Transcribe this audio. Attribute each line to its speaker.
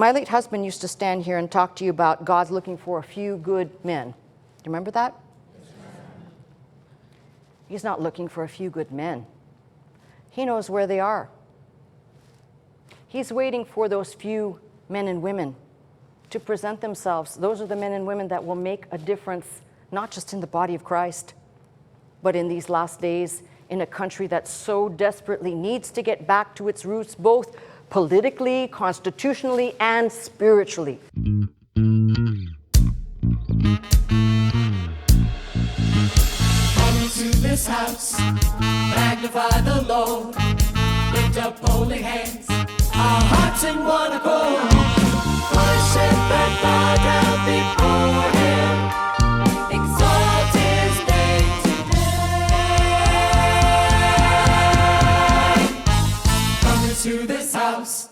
Speaker 1: My late husband used to stand here and talk to you about God's looking for a few good men. Do you remember that? He's not looking for a few good men. He knows where they are. He's waiting for those few men and women to present themselves. Those are the men and women that will make a difference, not just in the body of Christ, but in these last days, in a country that so desperately needs to get back to its roots, both politically, constitutionally, and spiritually.
Speaker 2: To this house, magnify the Lord, lift up holy hands, our hearts in one accord, worship and bow down before Him, exalt His name today. Come into this house.